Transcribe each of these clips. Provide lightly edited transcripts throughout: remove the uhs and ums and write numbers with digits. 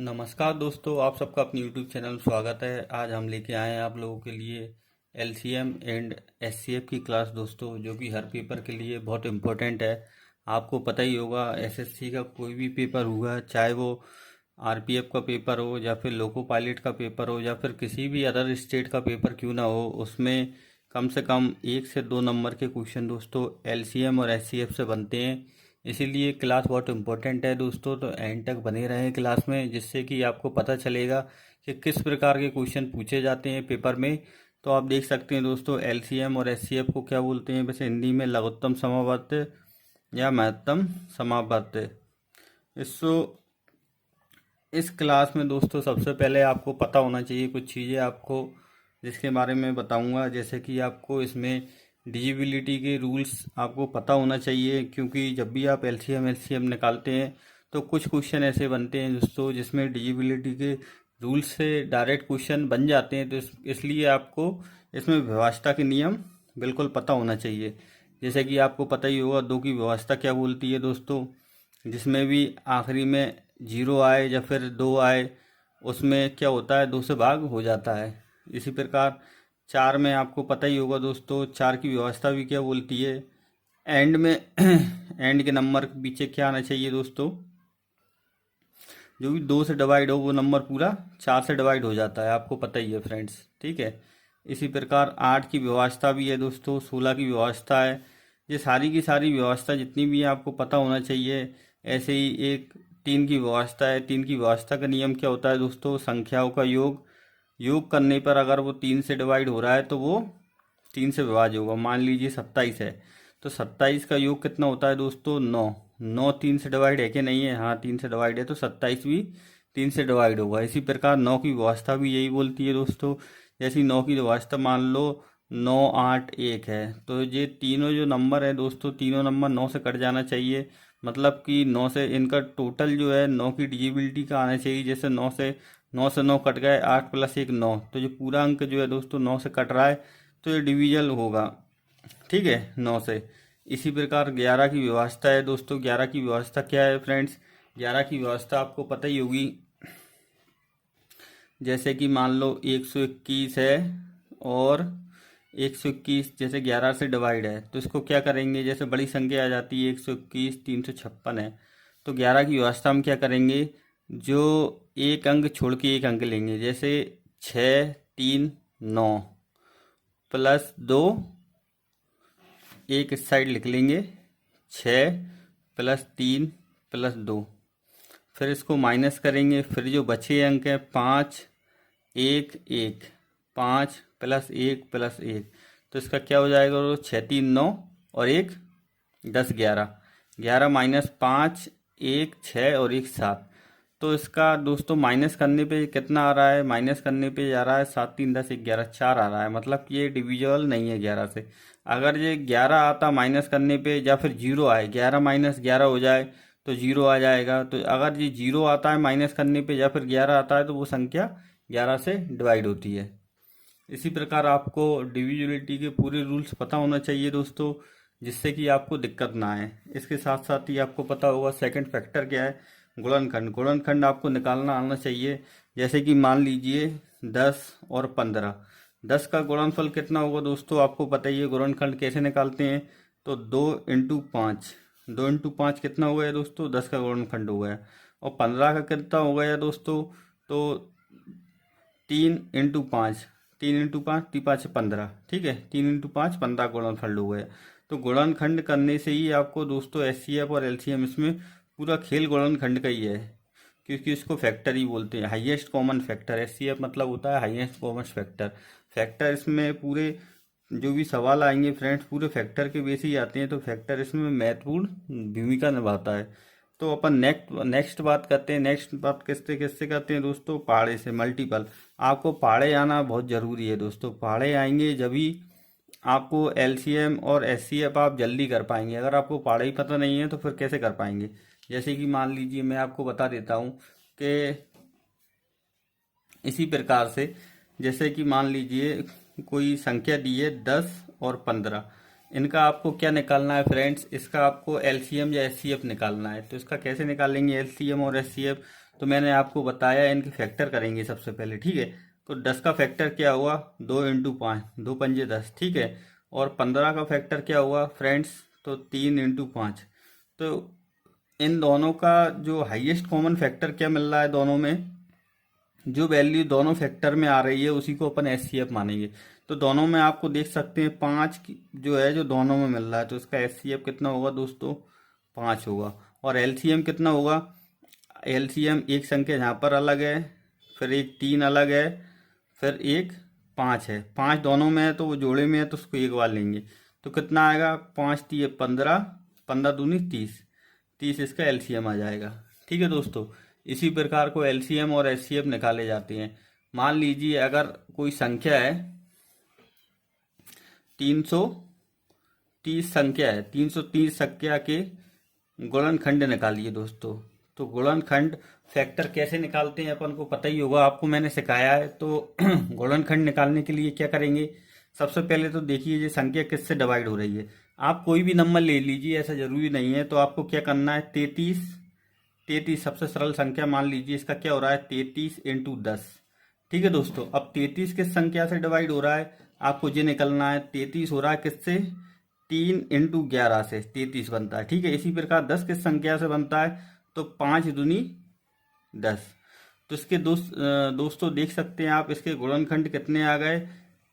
नमस्कार दोस्तों, आप सबका अपने YouTube चैनल में स्वागत है। आज हम लेके आए हैं आप लोगों के लिए LCM एंड SCF की क्लास दोस्तों, जो कि हर पेपर के लिए बहुत इम्पोर्टेंट है। आपको पता ही होगा, SSC का कोई भी पेपर हुआ, चाहे वो RPF का पेपर हो या फिर लोको पायलट का पेपर हो या फिर किसी भी अदर स्टेट का पेपर क्यों ना हो, उसमें कम से कम 1 से 2 नंबर के क्वेश्चन दोस्तों LCM और SCF से बनते हैं। इसीलिए क्लास बहुत इम्पोर्टेंट है दोस्तों, तो एंड तक बने रहें क्लास में, जिससे कि आपको पता चलेगा कि किस प्रकार के क्वेश्चन पूछे जाते हैं पेपर में। तो आप देख सकते हैं दोस्तों, LCM और SCF को क्या बोलते हैं वैसे हिंदी में, लघुत्तम समावर्त या महत्तम समावर्त। इसको इस क्लास में दोस्तों सबसे पहले आपको पता होना चाहिए कुछ चीज़ें आपको, जिसके बारे में बताऊंगा। जैसे कि आपको इसमें डिजिबिलिटी के रूल्स आपको पता होना चाहिए, क्योंकि जब भी आप LCM निकालते हैं तो कुछ क्वेश्चन ऐसे बनते हैं दोस्तों जिसमें डिजिबिलिटी के रूल्स से डायरेक्ट क्वेश्चन बन जाते हैं। तो इसलिए आपको इसमें व्यवस्था के नियम बिल्कुल पता होना चाहिए। जैसे कि आपको पता ही होगा, दो की व्यवस्था क्या बोलती है दोस्तों, जिसमें भी आखिरी में 0 आए या फिर 2 आए, उसमें क्या होता है, 2 से भाग हो जाता है। इसी प्रकार 4 में आपको पता ही होगा दोस्तों, 4 की व्यवस्था भी क्या बोलती है, एंड में एंड के नंबर के पीछे क्या आना चाहिए दोस्तों, जो भी 2 से डिवाइड हो वो नंबर पूरा 4 से डिवाइड हो जाता है, आपको पता ही है फ्रेंड्स, ठीक है। इसी प्रकार 8 की व्यवस्था भी है दोस्तों, 16 की व्यवस्था है। ये सारी की सारी व्यवस्था जितनी भी है आपको पता होना चाहिए। ऐसे ही एक 3 की व्यवस्था है। 3 की व्यवस्था का नियम क्या होता है दोस्तों, संख्याओं का योग, योग करने पर अगर वो 3 से डिवाइड हो रहा है तो वो 3 से विभाज्य होगा। मान लीजिए 27 है, तो 27 का योग कितना होता है दोस्तों, 9। 9 3 से डिवाइड है कि नहीं है, हाँ 3 से डिवाइड है, तो 27 भी 3 से डिवाइड होगा। इसी प्रकार 9 की व्यवस्था भी यही बोलती है दोस्तों। जैसी 9 की व्यवस्था मान लो 9 8 1 है, तो ये तीनों जो नंबर है दोस्तों, तीनों नंबर 9 से कट जाना चाहिए। मतलब कि 9 से इनका टोटल जो है 9 की डिजिबिलिटी का आना चाहिए। जैसे 9 से 9 कट गए, 8 + 1 9, तो जो पूरा अंक जो है दोस्तों 9 से कट रहा है, तो ये डिविजल होगा, ठीक है, 9 से। इसी प्रकार 11 की व्यवस्था है दोस्तों। 11 की व्यवस्था क्या है फ्रेंड्स, 11 की व्यवस्था आपको पता ही होगी। जैसे कि मान लो 121 है और 121 जैसे 11 से डिवाइड है, तो इसको क्या करेंगे, जैसे बड़ी संख्या आ जाती है 121 356 है, तो 11 की व्यवस्था हम क्या करेंगे, जो एक अंक छोड़ के एक अंक लेंगे। जैसे 6 3 9 +2, एक इस साइड लिख लेंगे, 6 + 3 + 2, फिर इसको माइनस करेंगे। फिर जो बचे अंक हैं 5 1 1, 5 + 1 + 1, तो इसका क्या हो जाएगा, 6 3 9 और 1 10 11, 11 - 5 1 6 और 1 7। तो इसका दोस्तों माइनस करने पे कितना आ रहा है, माइनस करने पे आ रहा है 7 3 10 11 4 आ रहा है। मतलब कि ये डिविजिबल नहीं है 11 से। अगर ये 11 आता माइनस करने पे, या फिर 0 आए, 11 - 11 हो जाए तो 0 आ जाएगा। तो अगर ये 0 आता है माइनस करने पे या फिर 11 आता है, तो वो संख्या 11 से डिवाइड होती है। इसी प्रकार आपको डिविजिबिलिटी के पूरे रूल्स पता होना चाहिए दोस्तों, जिससे कि आपको दिक्कत ना आए। इसके साथ साथ ही आपको पता होगा सेकंड फैक्टर क्या है, गुणनखंड। गुणनखंड आपको निकालना आना चाहिए। जैसे कि मान लीजिए 10 और 15, 10 का गुणनफल कितना होगा दोस्तों, आपको पता ही है। गुणनखंड कैसे निकालते हैं, तो 2 × 5, 2 × 5 कितना हो गया दोस्तों, 10 का गुणनखंड हो गया। और 15 का कितना हो गया दोस्तों, तो 3 × 5, 3 × 5 3 5 15, ठीक है, 3 × 5 15 गुणनखंड हो गया। तो गुणनखंड करने से ही आपको दोस्तों SCF और LCM, इसमें पूरा खेल गुणनखंड का ही है, क्योंकि इसको फैक्टर ही बोलते हैं, हाईएस्ट कॉमन फैक्टर। SCF मतलब होता है हाईएस्ट कॉमन फैक्टर। फैक्टर इसमें पूरे जो भी सवाल आएंगे फ्रेंड्स, पूरे फैक्टर के बेस ही आते हैं, तो फैक्टर इसमें महत्वपूर्ण भूमिका निभाता है। तो अपन नेक्स्ट बात करते हैं। नेक्स्ट बात किससे किससे करते हैं दोस्तों, पहाड़े से, मल्टीपल। आपको पहाड़े आना बहुत ज़रूरी है दोस्तों। पहाड़े आएंगे जब ही आपको LCM और SCF आप जल्दी कर पाएंगे। अगर आपको पहाड़े ही पता नहीं है तो फिर कैसे कर पाएंगे। जैसे कि मान लीजिए मैं आपको बता देता हूँ कि इसी प्रकार से, जैसे कि मान लीजिए कोई संख्या दी है 10 और 15, इनका आपको क्या निकालना है फ्रेंड्स, इसका आपको एलसीएम या एचसीएफ निकालना है। तो इसका कैसे निकालेंगे एलसीएम और एचसीएफ, तो मैंने आपको बताया इनके फैक्टर करेंगे सबसे पहले, ठीक है। तो 10 का फैक्टर क्या हुआ, 2 × 5, 2 × 5 = 10, ठीक है। और 15 का फैक्टर क्या हुआ फ्रेंड्स, तो 3 × 5। तो इन दोनों का जो हाईएस्ट कॉमन फैक्टर क्या मिल रहा है, दोनों में जो वैल्यू दोनों फैक्टर में आ रही है उसी को अपन एचसीएफ मानेंगे। तो दोनों में आपको देख सकते हैं 5 जो है जो दोनों में मिल रहा है, तो इसका एचसीएफ कितना होगा दोस्तों, 5 होगा। और एलसीएम कितना होगा, एलसीएम एक संख्या यहाँ पर अलग है, फिर एक 3 अलग है, फिर एक 5 है। 5 दोनों में है तो वो जोड़े में है तो उसको एक बार लेंगे। तो कितना आएगा, 5×3 = 15, 15×2 = 30, 30 इसका एलसीएम आ जाएगा, ठीक है दोस्तों। इसी प्रकार को एलसीएम और एचसीएफ निकाले जाते हैं। मान लीजिए अगर कोई संख्या है 330 संख्या है, 330 संख्या के गुणनखंड निकालिए दोस्तों। तो गुणनखंड फैक्टर कैसे निकालते हैं अपन को पता ही होगा, आपको मैंने सिखाया है। तो गुणनखंड निकालने के लिए क्या करेंगे, सबसे पहले तो देखिए ये संख्या किससे डिवाइड हो रही है। आप कोई भी नंबर ले लीजिए, ऐसा जरूरी नहीं है। तो आपको क्या करना है, 33 सबसे सरल संख्या मान लीजिए, इसका क्या हो रहा है 33 × 10, ठीक है दोस्तों। अब 33 किस संख्या से डिवाइड हो रहा है, आपको ये निकलना है। 33 हो रहा है किससे, 3 × 11 से 33 बनता है, ठीक है। इसी प्रकार 10 किस संख्या से बनता है, तो 5×2 = 10। तो इसके दोस्तों देख सकते हैं आप, इसके गुणनखंड कितने आ गए,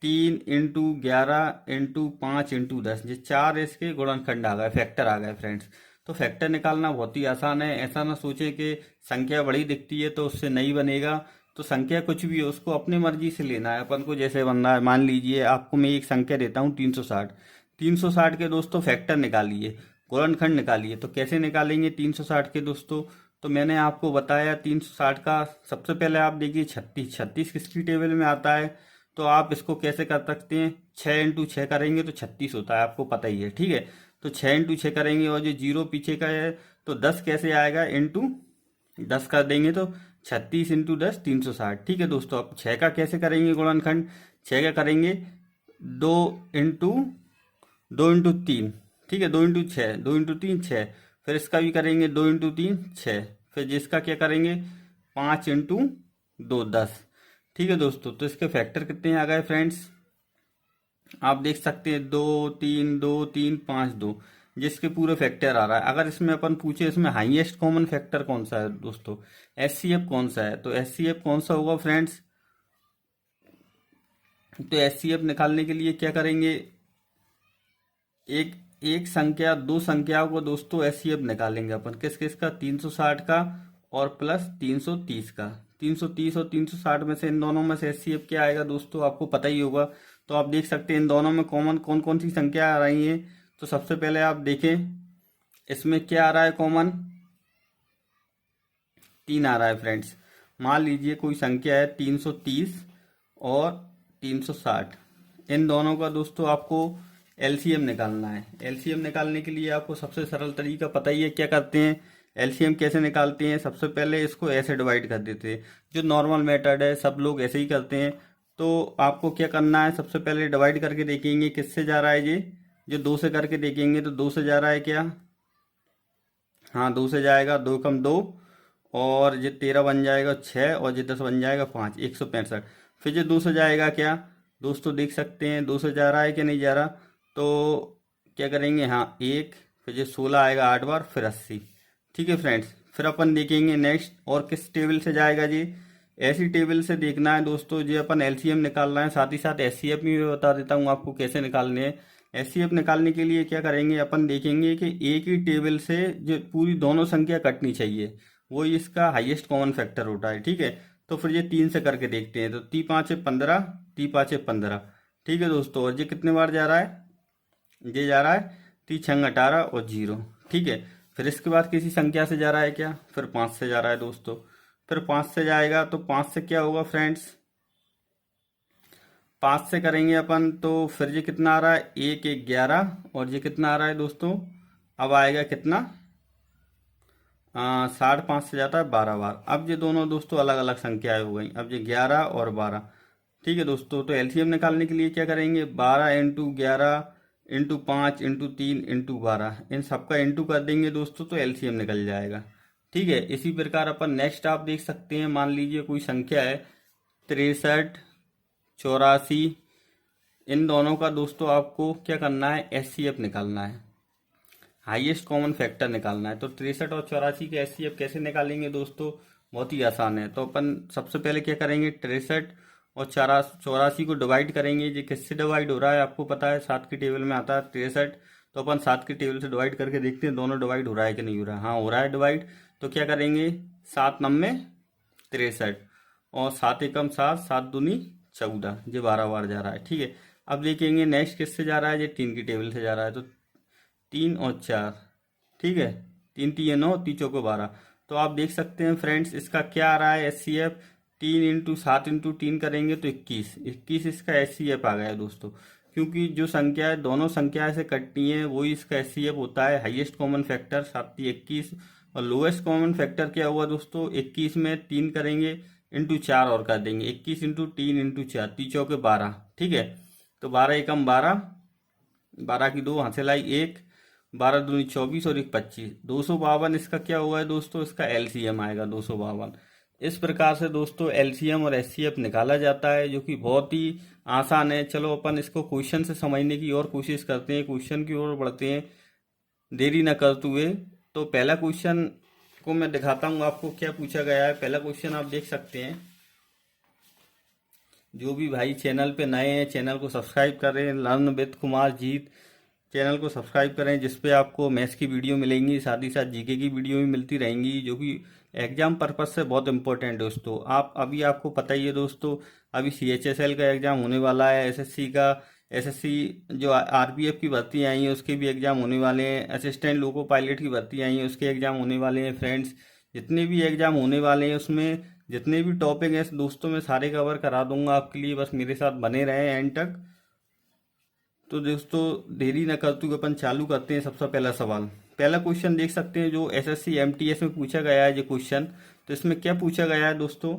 3 × 11 × 5 × 10, ये 4 इसके गुणनखंड आ गए, फैक्टर आ गए फ्रेंड्स। तो फैक्टर निकालना बहुत ही आसान है। ऐसा ना सोचे कि संख्या बड़ी दिखती है तो उससे नहीं बनेगा। तो संख्या कुछ भी हो उसको अपनी मर्जी से लेना है अपन को, जैसे बनना है। मान लीजिए आपको मैं एक संख्या देता हूँ 360, 360 के दोस्तों फैक्टर निकालिए, गुणनखंड निकालिए। तो कैसे निकालेंगे 360 के दोस्तों, तो मैंने आपको बताया 360 का सबसे पहले आप देखिए 36, 36 किसकी टेबल में आता है। तो आप इसको कैसे कर सकते हैं, 6 × 6 करेंगे तो 36 होता है, आपको पता ही है, ठीक है। तो 6 × 6 करेंगे, और जो जीरो पीछे का है तो 10 कैसे आएगा, इंटू 10 कर देंगे तो 36 × 10 360, ठीक है दोस्तों। अब 6 का कैसे करेंगे गुणनखंड, 6 का करेंगे 2 × 3, ठीक है, 2 × 6, 2 × 3 6। फिर इसका भी करेंगे 2 × 3 6। फिर जिसका क्या करेंगे 5 × 2 10, ठीक है दोस्तों। तो इसके फैक्टर कितने आ गए फ्रेंड्स, आप देख सकते हैं 2 3 2 3 5 2, जिसके पूरे फैक्टर आ रहा है। अगर इसमें अपन पूछे इसमें हाईएस्ट कॉमन फैक्टर कौन सा है दोस्तों, एचसीएफ कौन सा है, तो एचसीएफ कौन सा होगा फ्रेंड्स। तो एचसीएफ निकालने के लिए क्या करेंगे, एक एक संख्या, दो संख्याओं को दोस्तों एचसीएफ निकालेंगे अपन, किस किस का, 360 का और प्लस 330 का। 330 और 360 में से इन दोनों में से एचसीएफ क्या आएगा दोस्तों, आपको पता ही होगा। तो आप देख सकते हैं इन दोनों में कॉमन कौन कौन सी संख्या आ रही है। तो सबसे पहले आप देखें इसमें क्या आ रहा है कॉमन, 3 आ रहा है फ्रेंड्स। मान लीजिए कोई संख्या है 330 और 360, इन दोनों का दोस्तों आपको एलसीएम निकालना है। एलसीएम निकालने के लिए आपको सबसे सरल तरीका पता ही है, क्या करते हैं, एलसीएम कैसे निकालते हैं। सबसे पहले इसको ऐसे डिवाइड कर देते हैं, जो नॉर्मल मेथड है सब लोग ऐसे ही करते हैं। तो आपको क्या करना है, सबसे पहले डिवाइड करके देखेंगे किससे जा रहा है ये, जो 2 से करके देखेंगे तो 2 से जा रहा है क्या, हाँ 2 से जाएगा, 2 × 2 और ये 13 बन जाएगा 6, और ये 10 बन जाएगा 5, 165। फिर ये 2 से जाएगा क्या दोस्तों, देख सकते हैं 2 से जा रहा है कि नहीं जा रहा। तो क्या करेंगे, हाँ 1, फिर ये 16 आएगा 8 बार, फिर 80, ठीक है फ्रेंड्स। फिर अपन देखेंगे नेक्स्ट और किस टेबल से जाएगा जी, ऐसी टेबल से देखना है दोस्तों। जो अपन एलसीएम निकाल रहे हैं, साथ ही साथ एचसीएफ भी मैं बता देता हूँ आपको कैसे निकालने हैं। एचसीएफ निकालने के लिए क्या करेंगे, अपन देखेंगे कि एक ही टेबल से जो पूरी दोनों संख्या कटनी चाहिए, वो इसका हाईएस्ट कॉमन फैक्टर होता है, ठीक है। तो फिर ये 3 से करके देखते हैं, तो 3 × 5 = 15, 3 × 5 = 15, ठीक है दोस्तों। और ये कितने बार जा रहा है, ये जा रहा है 3 × 6 = 18 और 0, ठीक है। फिर इसके बाद किसी संख्या से जा रहा है क्या, फिर 5 से जा रहा है दोस्तों। फिर 5 से जाएगा तो 5 से क्या होगा फ्रेंड्स, 5 से करेंगे अपन तो फिर ये कितना आ रहा है, 1 1 11, और ये कितना आ रहा है दोस्तों, अब आएगा कितना, 60 5 से जाता है 12 बार। अब ये दोनों दोस्तों अलग अलग संख्याएं हो गई, अब ये 11 और 12, ठीक है दोस्तों। तो एलसीएम निकालने के लिए क्या करेंगे, 12 × 11 इंटू 5 इंटू 3 इंटू 12, इन सबका इंटू कर देंगे दोस्तों तो एलसीएम निकल जाएगा। ठीक है, इसी प्रकार अपन नेक्स्ट आप देख सकते हैं, मान लीजिए कोई संख्या है 63, 84, इन दोनों का दोस्तों आपको क्या करना है, एचसीएफ निकालना है, हाईएस्ट कॉमन फैक्टर निकालना है। तो 63 और 84 के एचसीएफ कैसे निकालेंगे दोस्तों, बहुत ही आसान है। तो अपन सबसे पहले क्या करेंगे, 63 और 84 को डिवाइड करेंगे। ये किससे डिवाइड हो रहा है आपको पता है, 7 की टेबल में आता है 63, तो अपन 7 की टेबल से डिवाइड करके देखते हैं दोनों डिवाइड हो रहा है कि नहीं हो रहा है। हाँ हो रहा है डिवाइड, तो क्या करेंगे 7 9 63 और 7 एकम 7, 7 दूनी 14, ये 12 बार जा रहा है। ठीक है, अब देखेंगे नेक्स्ट किससे जा रहा है, ये 3 की टेबल से जा रहा है, तो 3 और 4, ठीक है, 3 3 9, 3 चौको 12। तो आप देख सकते हैं फ्रेंड्स इसका क्या आ रहा है एचसीएफ, 3 इंटू 7 इंटू 3 करेंगे तो 21 इसका एचसीएफ आ गया दोस्तों। क्योंकि जो संख्या है दोनों संख्या से कटती हैं वही इसका एचसीएफ होता है, हाईएस्ट कॉमन फैक्टर 7 21, और लोएस्ट कॉमन फैक्टर क्या हुआ दोस्तों, 21 में 3 करेंगे इंटू 4 और कर देंगे, 21 इंटू 3 इंटू 4, 3 चौके 12। ठीक है, तो 12 एकम 12, 12 की 2 हाथ से लाई 1, 12 दूनी 24 और 1 25, 252 इसका क्या हुआ है दोस्तों, इसका एलसीएम आएगा 252। इस प्रकार से दोस्तों एलसीएम और एचसीएफ निकाला जाता है, जो कि बहुत ही आसान है। चलो अपन इसको क्वेश्चन से समझने की और कोशिश करते हैं, क्वेश्चन की ओर बढ़ते हैं देरी न करते हुए। तो पहला क्वेश्चन को मैं दिखाता हूँ आपको क्या पूछा गया है। पहला क्वेश्चन आप देख सकते हैं, जो भी भाई चैनल पे नए हैं चैनल को सब्सक्राइब करें, learn with Kumar Jeet channel को सब्सक्राइब करें, जिसपे आपको मैथ्स की वीडियो मिलेंगी, साथ ही साथ जीके की वीडियो भी मिलती रहेंगी, जो कि एग्जाम पर्पज से बहुत इंपॉर्टेंट है दोस्तों। अभी आपको पता ही है दोस्तों, अभी सीएचएसएल का एग्जाम होने वाला है, एसएससी का, एसएससी जो आरपीएफ की भर्ती आई है उसके भी एग्जाम होने वाले हैं, असिस्टेंट लोको पायलट की भर्ती आई है उसके एग्जाम होने वाले हैं। फ्रेंड्स जितने भी एग्जाम होने वाले हैं उसमें जितने भी टॉपिक हैं दोस्तों मैं सारे कवर करा दूंगा आपके लिए, बस मेरे साथ बने रहें एंड तक। तो दोस्तों देरी न करते हुए अपन चालू करते हैं। सबसे पहला सवाल, पहला क्वेश्चन देख सकते हैं जो एसएससी एमटीएस में पूछा गया है ये क्वेश्चन। तो इसमें क्या पूछा गया है दोस्तों,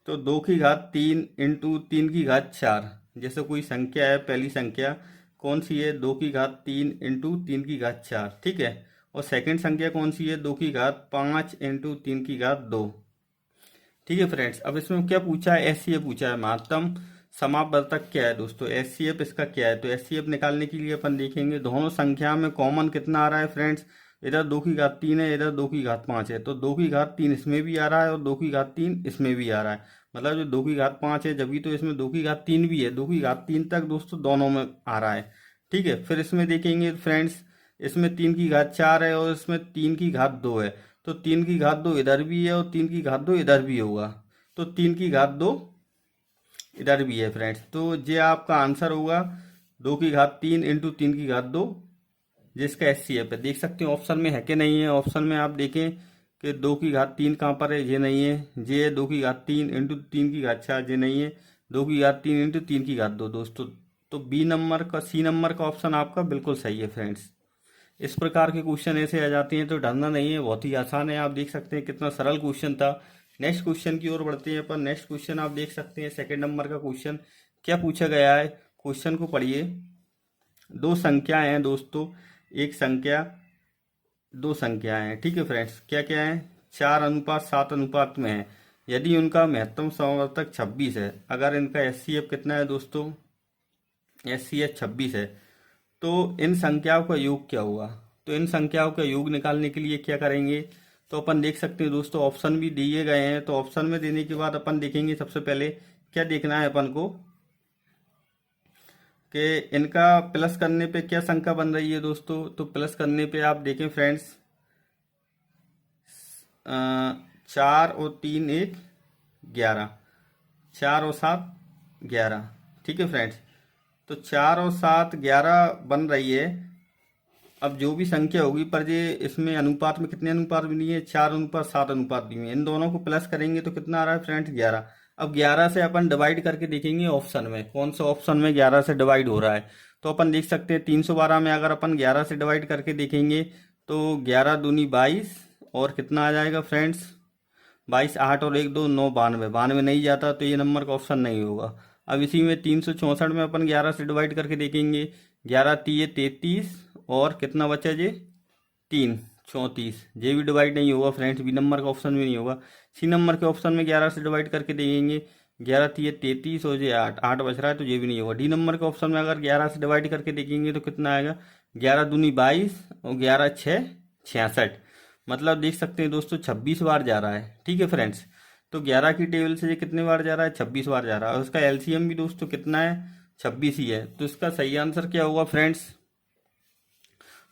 तो 2 की घात 3 इंटू 3 की घात 4, जैसे कोई संख्या है, पहली संख्या कौन सी है, 2 की घात 3 इंटू 3 की घात 4, ठीक है, और सेकंड संख्या कौन सी है, 2 की घात 5 इंटू 3 की घात 2। ठीक है फ्रेंड्स, अब इसमें क्या पूछा है, एचसीएफ पूछा है, महत्तम समापवर्तक क्या है दोस्तों, एचसीएफ इसका क्या है। तो एचसीएफ निकालने के लिए अपन देखेंगे दोनों संख्या में कॉमन कितना आ रहा है फ्रेंड्स, इधर 2 की घात 3 है, इधर 2 की घात 5 है, तो 2 की घात 3 इसमें भी आ रहा है और 2 की घात 3 इसमें भी आ रहा है, मतलब जो 2 की घात 5 है जब भी, तो इसमें 2 की घात 3 भी है, 2 की घात 3 तक दोस्तों दोनों में आ रहा है। ठीक है, फिर इसमें देखेंगे फ्रेंड्स, इसमें 3 की घात 4 है और इसमें 3 की घात 2 है, तो 3 की घात 2 इधर भी है और 3 की घात 2 इधर भी होगा, तो 3 की घात 2 इधर भी है फ्रेंड्स। तो ये आपका आंसर होगा 2 की घात 3 इंटू 3 की घात 2, जिसका एचसीएफ है। देख सकते हैं ऑप्शन में है कि नहीं है, ऑप्शन में आप देखें कि 2 की घात 3 कहाँ पर है, ये नहीं है, ये है 2 की घात 3 इंटू 3 की घात 4, ये नहीं है, 2 की घात 3 इंटू 3 की घात 2 दोस्तों। तो सी नंबर का ऑप्शन आपका बिल्कुल सही है फ्रेंड्स। इस प्रकार के क्वेश्चन ऐसे आ जाते हैं तो डरना नहीं है, बहुत ही आसान है। आप देख सकते हैं कितना सरल क्वेश्चन था। नेक्स्ट क्वेश्चन की ओर बढ़ते हैं अपन। नेक्स्ट क्वेश्चन आप देख सकते हैं, सेकंड नंबर का क्वेश्चन क्या पूछा गया है, क्वेश्चन को पढ़िए। दो संख्याएं हैं दोस्तों, एक संख्या, दो संख्याएं हैं, ठीक है फ्रेंड्स, क्या क्या है, 4:7 अनुपात में है। यदि उनका महत्तम समावर्तक 26 है, अगर इनका एचसीएफ कितना है दोस्तों, एचसीएफ 26 है, तो इन संख्याओं का योग क्या होगा। तो इन संख्याओं का योग निकालने के लिए क्या करेंगे, तो अपन देख सकते हैं दोस्तों ऑप्शन भी दिए गए हैं। तो ऑप्शन में देने के बाद अपन देखेंगे सबसे पहले क्या देखना है अपन को, कि इनका प्लस करने पे क्या संख्या बन रही है दोस्तों। तो प्लस करने पे आप देखें फ्रेंड्स, 4 और 3 1 11, 4 और 7 11, ठीक है फ्रेंड्स। तो 4 और 7 11 बन रही है। अब जो भी संख्या होगी, पर ये इसमें अनुपात में कितने अनुपात बनी है, 4:7 अनुपात बनी है। इन दोनों को प्लस करेंगे तो कितना आ रहा है फ्रेंड्स, 11। अब 11 से अपन डिवाइड करके देखेंगे ऑप्शन में, कौन सा ऑप्शन में 11 से डिवाइड हो रहा है। तो अपन देख सकते हैं 312 में अगर अपन 11 से डिवाइड करके देखेंगे तो 11 दूनी 22 और कितना आ जाएगा फ्रेंड्स, 22, 8 और 1 2 9, 92 नहीं जाता, तो ये नंबर का ऑप्शन नहीं होगा। अब इसी में 364 में अपन 11 से डिवाइड करके देखेंगे। 11 तिये 33 और कितना बचा जी 3 34। ये भी डिवाइड नहीं होगा फ्रेंड्स, बी नंबर का ऑप्शन भी नहीं होगा। सी नंबर के ऑप्शन में 11 से डिवाइड करके देखेंगे। 11 तिये 33 और ये 8 8 बच रहा है तो ये भी नहीं होगा। डी नंबर के ऑप्शन में अगर 11 से डिवाइड करके देखेंगे तो कितना आएगा 11 दूनी 22 और 11 छः 66। मतलब देख सकते हैं दोस्तों 26 बार जा रहा है। ठीक है फ्रेंड्स, तो 11 की टेबल से ये कितने बार जा रहा है 26 बार जा रहा है और उसका एलसीएम भी दोस्तों कितना है 26 ही है। तो इसका सही आंसर क्या होगा फ्रेंड्स,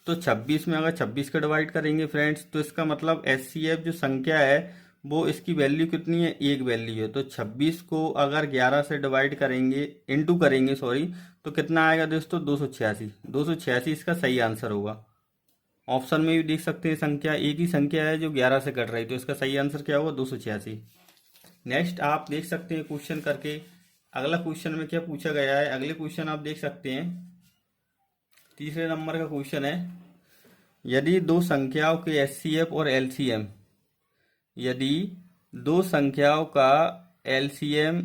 तो 26 में अगर 26 का डिवाइड करेंगे फ्रेंड्स तो इसका मतलब एचसीएफ जो संख्या है वो इसकी वैल्यू कितनी है, एक वैल्यू है। तो 26 को अगर 11 से डिवाइड करेंगे इनटू करेंगे सॉरी, तो कितना आएगा दोस्तों 286। 286 इसका सही आंसर होगा। ऑप्शन में भी देख सकते हैं संख्या एक ही संख्या है जो 11 से कट रही, तो इसका सही आंसर क्या होगा 286। नेक्स्ट आप देख सकते हैं क्वेश्चन करके, अगला क्वेश्चन में क्या पूछा गया है। अगले क्वेश्चन आप देख सकते हैं, तीसरे नंबर का क्वेश्चन है, यदि दो संख्याओं के एचसीएफ और एलसीएम, यदि दो संख्याओं का एलसीएम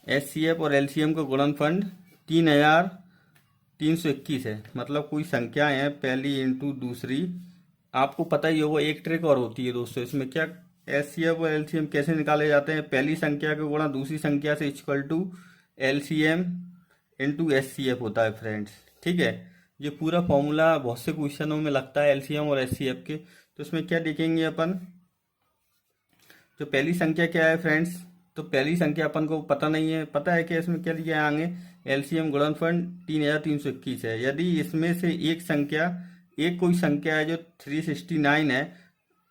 एचसीएफ और एलसीएम का गुणनफल 3321 है। मतलब कोई संख्याएं हैं पहली इंटू दूसरी, आपको पता ही होगा एक ट्रिक और होती है दोस्तों इसमें, क्या एचसीएफ और एलसीएम कैसे निकाले जाते हैं। पहली संख्या का गुणा दूसरी संख्या से equal to LCM into HCF होता है फ्रेंड्स। ठीक है, ये पूरा फॉर्मूला बहुत से क्वेश्चनों में लगता है एलसीएम और एचसीएफ के। तो इसमें क्या देखेंगे अपन, जो पहली संख्या क्या है फ्रेंड्स, तो पहली संख्या अपन को पता नहीं है, पता है कि इसमें क्या दिया है आगे एलसीएम गुणनफल 3321 है। यदि इसमें से एक कोई संख्या है जो 369 है,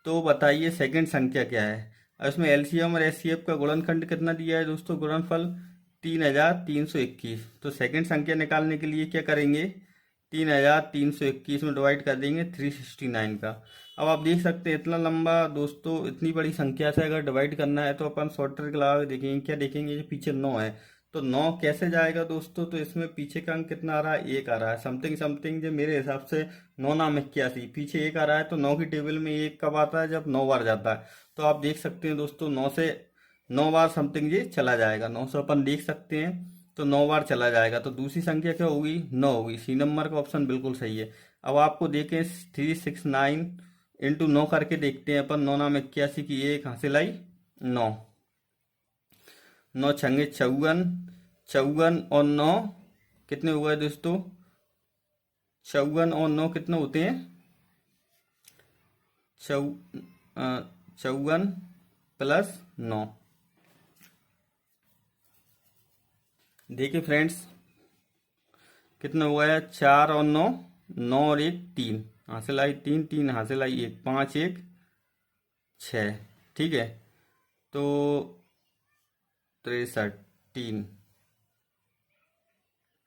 तो बताइए सेकंड संख्या क्या है। और इसमें एलसीएम और एचसीएफ का गुणनखंड कितना दिया है दोस्तों, गुणनफल 3321। तो सेकंड संख्या निकालने के लिए क्या करेंगे, 3321 में डिवाइड कर देंगे 369 का। अब आप देख सकते हैं इतना लंबा दोस्तों, इतनी बड़ी संख्या से अगर डिवाइड करना है तो अपन शॉर्ट ट्रिक लगा के देखेंगे। क्या देखेंगे, जो पीछे 9 है तो 9 कैसे जाएगा दोस्तों, तो इसमें पीछे का अंक कितना आ रहा है, एक आ रहा है समथिंग समथिंग, जो मेरे हिसाब से 9 नाम 81, पीछे एक आ रहा है। तो 9 की टेबल में एक कब आता है, जब 9 बार जाता है। तो आप देख सकते हैं दोस्तों 9 से 9 बार समथिंग ये चला जाएगा, 9 से अपन देख सकते हैं तो 9 बार चला जाएगा। तो दूसरी संख्या क्या होगी 9 होगी। सी नंबर का ऑप्शन बिल्कुल सही है। अब आपको देखें 369 इंटू 9 करके देखते हैं अपन। 9 नाम 81 की एक हासिल आई 9, 9 छंगे 54, 54 और 9 कितने हुए दोस्तों, 54 और 9 कितने होते हैं 54 प्लस 9। देखिए फ्रेंड्स कितना हुआ है 4 और 9, 9 और 1 3, हासिल आई 3, 3 हासिल आई 1, 5 1 6। ठीक है, तो 63 3,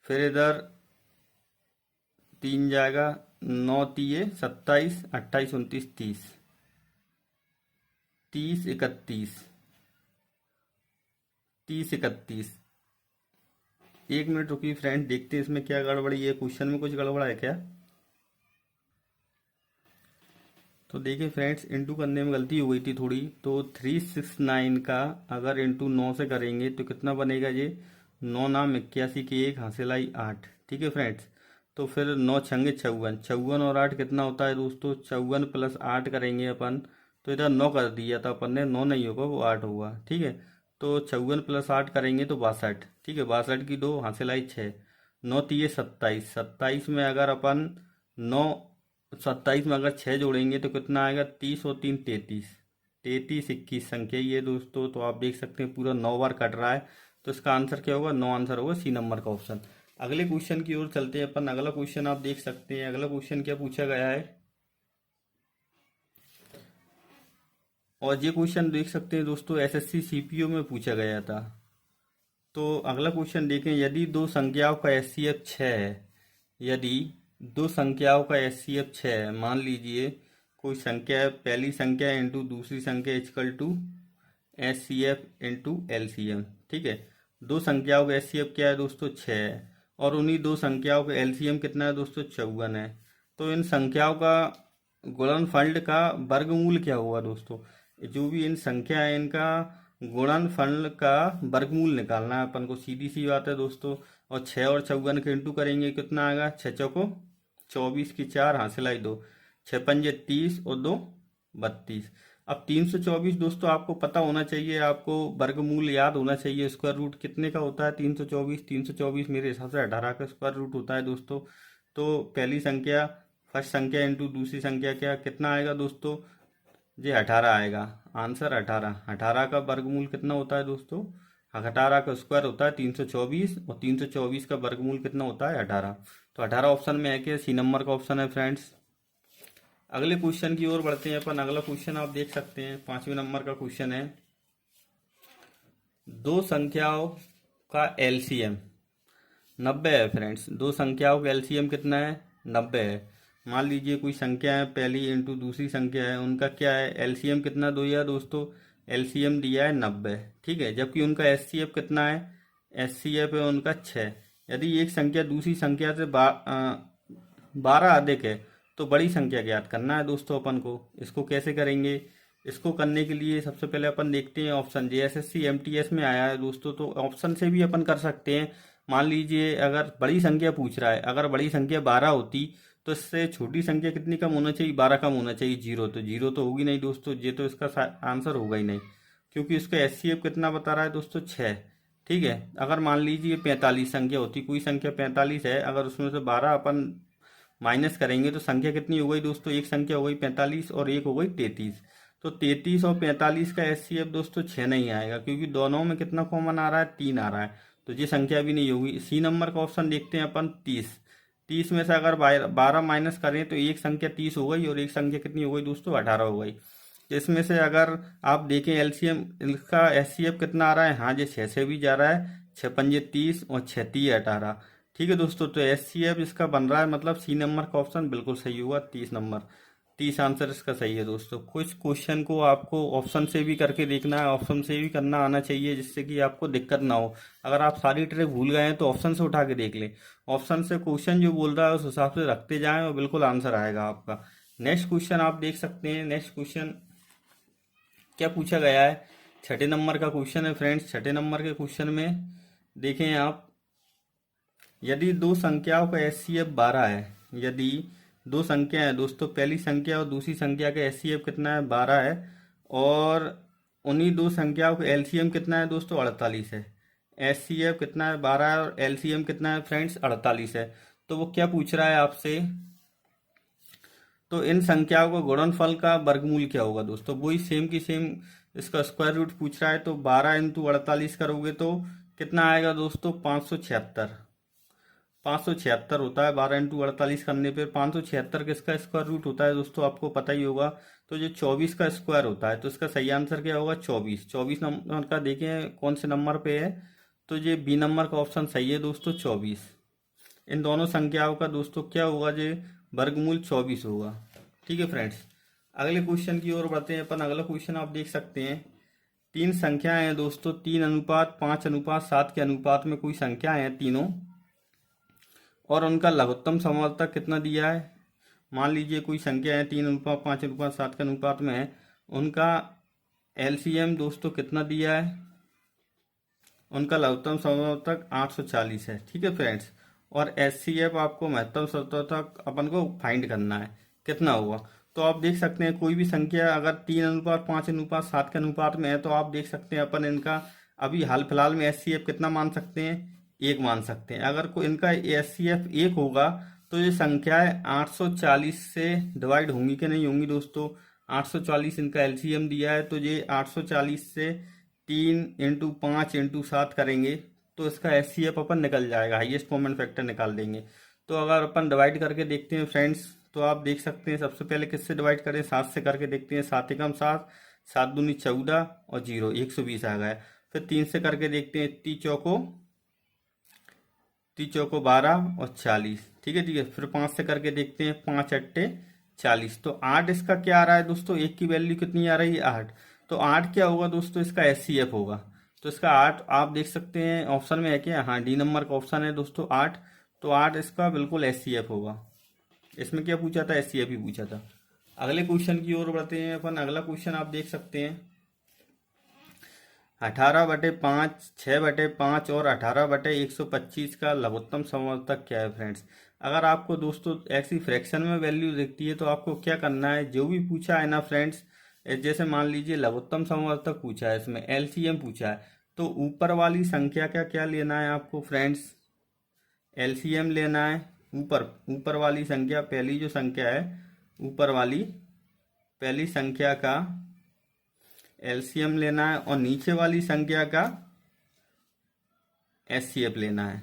फिर इधर 3 जाएगा, 9 तिये 27, 28 29 30, 30 31, 30 31। एक मिनट रुकिए फ्रेंड, देखते हैं इसमें क्या गड़बड़ी है, क्वेश्चन में कुछ गड़बड़ा है क्या। तो देखिए फ्रेंड्स इंटू करने में गलती हो गई थी थोड़ी। तो 369 का अगर इंटू 9 से करेंगे तो कितना बनेगा ये 9 नाम 81 की एक हासिल आई 8। ठीक है फ्रेंड्स, तो फिर 9 छंगे 54, 54 और 8 कितना होता है दोस्तों 54 प्लस 8 करेंगे अपन, तो इधर 9 कर दिया था अपन ने, 9 नहीं होगा वो 8 होगा। ठीक है, तो 54 प्लस 8 करेंगे तो 62। ठीक है, 62 की 2 हासिल आई 6, 9 तिये 27, 27 में अगर अपन 9 27 में अगर 6 जोड़ेंगे तो कितना आएगा 30 और 3 33, 33 21 संख्या ये दोस्तों। तो आप देख सकते हैं पूरा 9 बार कट रहा है, तो इसका आंसर क्या होगा 9 आंसर होगा सी नंबर का ऑप्शन। अगले क्वेश्चन की ओर चलते हैं अपन। अगला क्वेश्चन आप देख सकते हैं, अगला क्वेश्चन क्या पूछा गया है, और ये क्वेश्चन देख सकते हैं दोस्तों एसएससी सीपीओ में पूछा गया था। तो अगला क्वेश्चन देखें, यदि दो संख्याओं का एचसीएफ 6 है, यदि दो संख्याओं का एचसीएफ 6 है, मान लीजिए कोई संख्या है, पहली संख्या इंटू दूसरी संख्या equal to HCF into LCM. ठीक है, दो संख्याओं का एचसीएफ क्या है दोस्तों 6 है, और उन्हीं दो संख्याओं का एलसीएम कितना है दोस्तों 54 है। तो इन संख्याओं का गुणनफल का वर्गमूल क्या हुआ दोस्तों, जो भी इन संख्या है इनका गुणनफल का वर्गमूल निकालना है अपन को, सीधी सी बात है दोस्तों। और 6 और 54 के इंटू करेंगे, कितना आएगा, 6 चौको 24 की 4 हासिल आई 2, 6 पंजे 30 और 2 32। अब 324 दोस्तों आपको पता होना चाहिए, आपको वर्गमूल याद होना चाहिए। स्क्वायर रूट कितने का होता है 324? 324 मेरे हिसाब से 18 का स्क्वायर रूट होता है दोस्तों। तो पहली संख्या, फर्स्ट संख्या इंटू दूसरी संख्या क्या कितना आएगा दोस्तों, ये 18 आएगा। आंसर 18। 18 का वर्गमूल कितना होता है दोस्तों, 18 का स्क्वायर होता है 324 और 324 का वर्गमूल कितना होता है 18। तो 18 ऑप्शन में है कि सी नंबर का ऑप्शन है फ्रेंड्स। अगले क्वेश्चन की ओर बढ़ते हैं अपन। अगला क्वेश्चन आप देख सकते हैं, 5वें नंबर का क्वेश्चन है। दो संख्याओं का एलसीएम 90 है फ्रेंड्स। दो संख्याओं का एलसीएम कितना है, 90 है। मान लीजिए कोई संख्या है, पहली इंटू दूसरी संख्या है, उनका क्या है एलसीएम कितना दिया दोस्तों, एलसीएम दिया है 90, ठीक है। जबकि उनका एचसीएफ कितना है, एचसीएफ है उनका 6। यदि एक संख्या दूसरी संख्या से 12 अधिक है तो बड़ी संख्या ज्ञात करना है दोस्तों अपन को। इसको कैसे करेंगे, इसको करने के लिए सबसे पहले अपन देखते हैं ऑप्शन। जेएसएससी एमटीएस में आया है दोस्तों, तो ऑप्शन से भी अपन कर सकते हैं। मान लीजिए अगर बड़ी संख्या पूछ रहा है, अगर बड़ी संख्या 12 होती तो इससे छोटी संख्या कितनी कम होना चाहिए, 12 कम होना चाहिए, 0। तो 0 तो होगी नहीं दोस्तों, ये तो इसका आंसर होगा ही नहीं, क्योंकि इसका एचसीएफ कितना बता रहा है दोस्तों 6, ठीक है। अगर मान लीजिए 45 संख्या होती, कोई संख्या 45 है, अगर उसमें से 12 अपन माइनस करेंगे तो संख्या कितनी हो गई दोस्तों, एक संख्या हो गई 45 और एक हो गई 33। तो 33 और 45 का एचसीएफ दोस्तों 6 नहीं आएगा, क्योंकि दोनों में कितना कॉमन आ रहा है, 3 आ रहा है। तो ये संख्या भी नहीं होगी। सी नंबर का ऑप्शन देखते हैं अपन, 30। 30 में से अगर 12 माइनस करें तो एक संख्या 30 हो गई और एक संख्या कितनी हो गई दोस्तों, 18 हो गई। इसमें से अगर आप देखें एलसीएम, इसका एचसीएफ कितना आ रहा है, हाँ ये 6 से भी जा रहा है, 6 पंजे 30 और 6 3 18, ठीक है दोस्तों। तो एचसीएफ इसका बन रहा है, मतलब सी नंबर का ऑप्शन बिल्कुल सही हुआ, 30 नंबर। 30 आंसर इसका सही है दोस्तों। कुछ क्वेश्चन को आपको ऑप्शन से भी करके देखना है, ऑप्शन से भी करना आना चाहिए, जिससे कि आपको दिक्कत ना हो। अगर आप सारी ट्रिक भूल गए हैं तो ऑप्शन से उठा के देख लें, ऑप्शन से क्वेश्चन जो बोल रहा है उस हिसाब से रखते जाएं और बिल्कुल आंसर आएगा आपका। नेक्स्ट क्वेश्चन आप देख सकते हैं। नेक्स्ट क्वेश्चन क्या पूछा गया है, 6ठे नंबर का क्वेश्चन है फ्रेंड्स। 6ठे नंबर के क्वेश्चन में देखें आप, यदि दो संख्याओं का एचसीएफ 12 है, यदि दो संख्या है दोस्तों, पहली संख्या और दूसरी संख्या का एचसीएफ कितना है, 12 है, और उन्हीं दो संख्याओं का एलसीएम कितना है दोस्तों, 48 है। एचसीएफ कितना है, 12 है, और एलसीएम कितना है फ्रेंड्स, 48 है। तो वो क्या पूछ रहा है आपसे, तो इन संख्याओं का गुणनफल का वर्गमूल क्या होगा दोस्तों, वही सेम की सेम इसका स्क्वायर रूट पूछ रहा है। तो 12 इंटू 48 करोगे तो कितना आएगा दोस्तों, 576। 576 होता है 12 इंटू 48 करने पे। 576 किसका स्क्वायर रूट होता है दोस्तों, आपको पता ही होगा। तो जो 24 का स्क्वायर होता है, तो इसका सही आंसर क्या होगा, 24। 24 नंबर का देखें कौन से नंबर पे है, तो ये बी नंबर का ऑप्शन सही है दोस्तों, 24। इन दोनों संख्याओं का दोस्तों क्या होगा, ये वर्गमूल 24 होगा, ठीक है फ्रेंड्स। अगले क्वेश्चन की ओर बढ़ते हैं अपन। अगला क्वेश्चन आप देख सकते हैं, तीन संख्याएं हैं दोस्तों, 3:5:7 के अनुपात में कोई संख्याएं हैं तीनों, और उनका लघुत्तम समावर्तक कितना दिया है। मान लीजिए कोई संख्या है 3:5:7 के अनुपात में है, उनका एलसीएम दोस्तों कितना दिया है, उनका लघुत्तम समावर्तक 840 है, ठीक है फ्रेंड्स। और एचसीएफ आपको महत्तम समावर्तक अपन को फाइंड करना है, कितना हुआ। तो आप देख सकते हैं कोई भी संख्या अगर 3:5:7 के अनुपात में है, तो आप देख सकते हैं अपन इनका अभी हाल फिलहाल में एचसीएफ कितना मान सकते हैं, 1 मान सकते हैं। अगर कोई इनका एचसीएफ 1 होगा तो ये संख्याएं 840 से डिवाइड होंगी कि नहीं होंगी दोस्तों। 840 इनका एलसीएम दिया है, तो ये 840 से 3:5:7 करेंगे तो इसका एचसीएफ अपन निकल जाएगा, हाईएस्ट कॉमन फैक्टर निकाल देंगे। तो अगर अपन डिवाइड करके देखते हैं फ्रेंड्स, तो आप देख सकते हैं सबसे पहले किससे डिवाइड करें, 7 से करके देखते हैं। 7 एकम 7, 7 दूनी 14 और 0 120 आ गया। फिर 3 से करके देखते हैं, 3 चौको 12 और 40, ठीक है। फिर 5 से करके देखते हैं, 5 अट्टे 40। तो 8 इसका क्या आ रहा है दोस्तों, एक की वैल्यू कितनी आ रही है, 8। तो 8 क्या होगा दोस्तों, इसका एचसीएफ होगा। तो इसका 8 आप देख सकते हैं ऑप्शन में है क्या, हाँ डी नंबर का ऑप्शन है दोस्तों 8। तो 8 इसका बिल्कुल एचसीएफ होगा। इसमें क्या पूछा था, एचसीएफ ही पूछा था। अगले क्वेश्चन की ओर बढ़ते हैं अपन। अगला क्वेश्चन आप देख सकते हैं, 18/5, 6/5 और 18/125 का लघुत्तम समवर्तक क्या है फ्रेंड्स। अगर आपको दोस्तों ऐसी फ्रैक्शन में वैल्यू दिखती है तो आपको क्या करना है, जो भी पूछा है ना फ्रेंड्स, जैसे मान लीजिए लघुत्तम समवर्तक पूछा है, इसमें एलसीएम पूछा है, तो ऊपर वाली संख्या का क्या लेना है आपको फ्रेंड्स, एलसीएम लेना है। ऊपर ऊपर वाली संख्या, पहली जो संख्या है ऊपर वाली पहली संख्या का एलसीएम लेना है और नीचे वाली संख्या का एचसीएफ लेना है।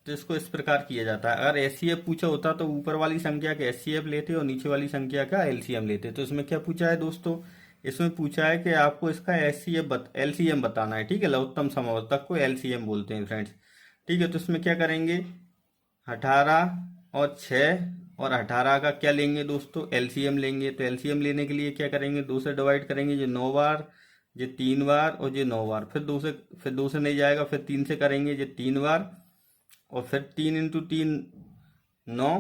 तो इसको इस प्रकार किया जाता है। अगर एचसीएफ पूछा होता तो ऊपर वाली संख्या का एचसीएफ लेते और नीचे वाली संख्या का एलसीएम लेते। तो इसमें क्या पूछा है दोस्तों, इसमें पूछा है कि आपको इसका एलसीएम बताना है, ठीक है। लघुत्तम समवर्तक को एलसीएम बोलते हैं फ्रेंड्स, ठीक है। तो इसमें क्या करेंगे, 18 और 6 और 18 का क्या लेंगे दोस्तों, एलसीएम लेंगे। तो एलसीएम लेने के लिए क्या करेंगे, 2 से डिवाइड करेंगे, जो 9 बार, ये 3 बार और ये 9 बार। फिर 2 से नहीं जाएगा, फिर 3 से करेंगे, ये 3 बार और फिर 3 × 3 9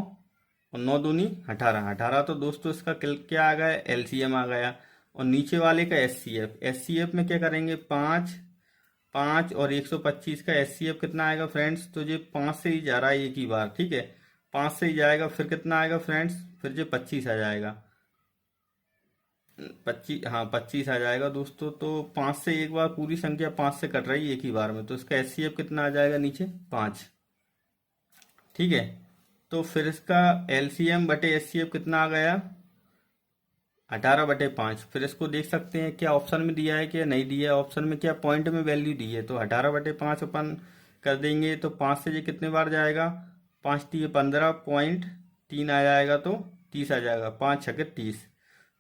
और 9 दूनी 18। 18 तो दोस्तों इसका क्या आ गया, एलसीएम आ गया। और नीचे वाले का एचसीएफ में क्या करेंगे, 5 और 125 का एचसीएफ कितना आएगा फ्रेंड्स, तो ये 5 से ही जा रहा है एक ही बार, ठीक है। 5 से ही जाएगा, फिर कितना आएगा फ्रेंड्स, फिर ये 25 आ जाएगा, 25, हाँ 25 आ जाएगा दोस्तों। तो 5 से एक बार पूरी संख्या 5 से कट रही है एक ही बार में, तो इसका एचसीएफ कितना आ जाएगा नीचे, 5, ठीक है। तो फिर इसका एलसीएम बटे एचसीएफ कितना आ गया, 18/5। फिर इसको देख सकते हैं क्या ऑप्शन में दिया है क्या नहीं दिया है, ऑप्शन में क्या पॉइंट में वैल्यू दी है। तो 18/5 अपन कर देंगे, तो 5 से ये कितने बार जाएगा, 5 × 15.3 आ जाएगा, तो 30 आ जाएगा, 5 × 6 = 30।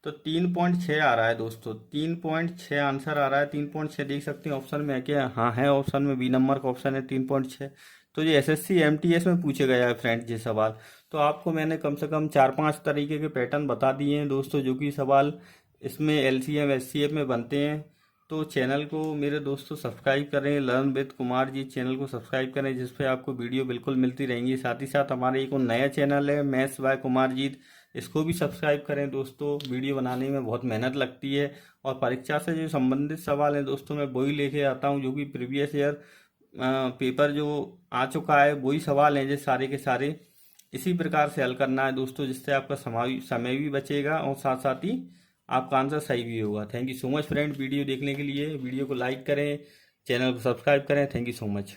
तो 3.6 आ रहा है दोस्तों, 3.6 आंसर आ रहा है। 3.6 देख सकते हैं ऑप्शन में है क्या, हाँ है ऑप्शन में, बी नंबर का ऑप्शन है 3.6। तो ये एसएससी एमटीएस में पूछे गया है फ्रेंड्स ये सवाल। तो आपको मैंने कम से कम 4-5 तरीके के पैटर्न बता दिए हैं दोस्तों, जो कि सवाल इसमें एलसीएम एचसीएफ में बनते हैं। तो चैनल को मेरे दोस्तों सब्सक्राइब करें, learn with Kumar ji channel को सब्सक्राइब करें, जिस पे आपको वीडियो बिल्कुल मिलती रहेंगी। साथ ही साथ हमारे एक और नया चैनल है मैथ्स बाय कुमारजीत, इसको भी सब्सक्राइब करें दोस्तों। वीडियो बनाने में बहुत मेहनत लगती है और परीक्षा से जो संबंधित सवाल हैं दोस्तों मैं वही लेके आता हूँ, जो कि प्रीवियस ईयर पेपर जो आ चुका है वही सवाल हैं जो सारे के सारे इसी प्रकार से हल करना है दोस्तों, जिससे आपका समय भी बचेगा और साथ साथ ही आपका आंसर सही भी होगा। Thank you so much friend video देखने के लिए। वीडियो को लाइक करें, चैनल को सब्सक्राइब करें। Thank you so much.